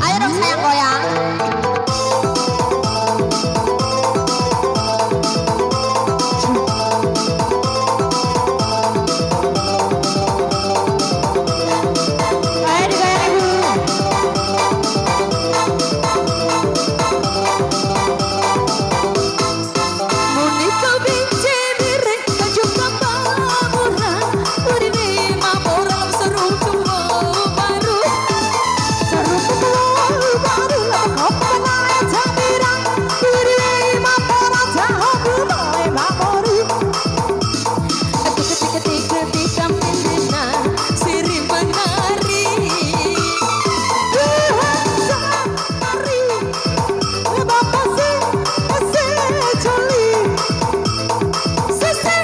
Ayo dong sayang goyang. Ayo digoyang ibu. Muni kau benci diri kau tambah murah. Uri ni mamorang seru cuma baru. Seru cuma baru lah kau penai jamiran. Uri ni mamorang jauh mulai mamori. Ketika mendengar siri menari. Tuhan samari. Lebah pasir joli. Sese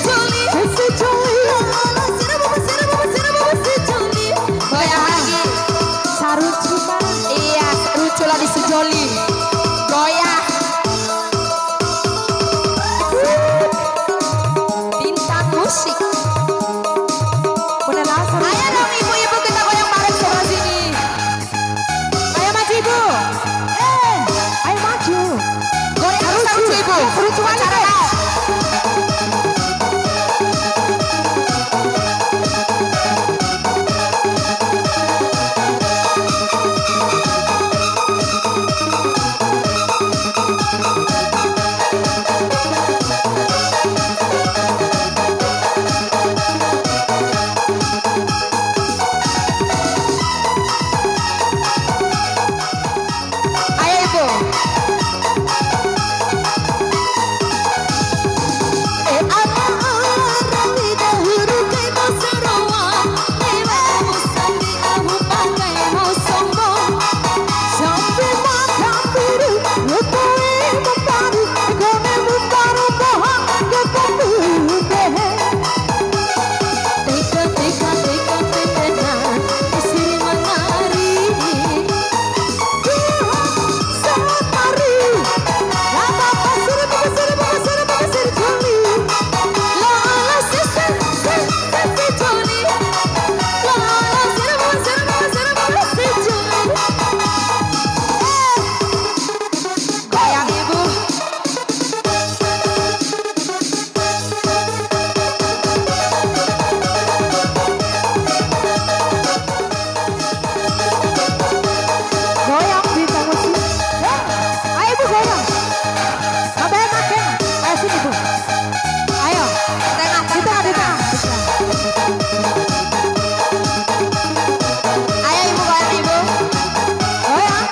joli. Joli. Goyang lagi. Sarucu kan? Iya, sarucu lah di sejoli. Goyang. Bintang musik. Ayo dong ibu-ibu kita goyang bareng sebelah sini. Ayo maju ibu. Ayo maju. Goyang sarucu ibu. Sarucu acara kau. Ayo ibu. Goyang ibu. Goyang bintang musik. Ayo ibu goyang. Sampai makin. Ayo sini ibu. Ayo. Tengah. Ayo ibu goyang ibu. Goyang.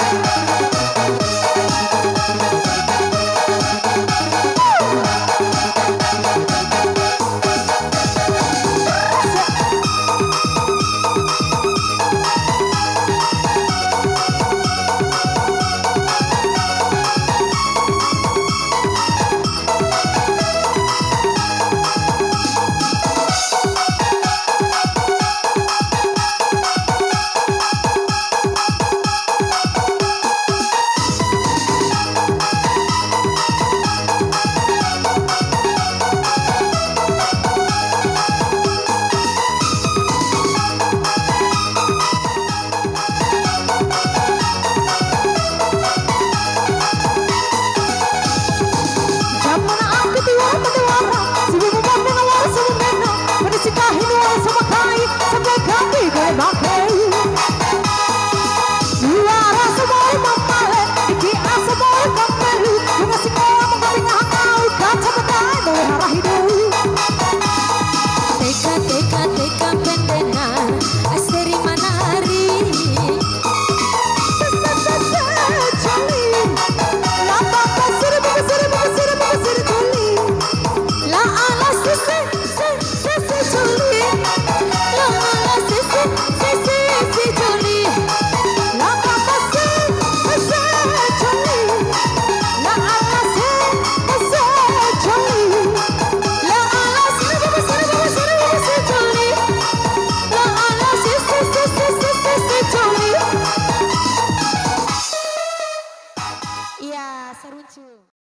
Iya, seru cu.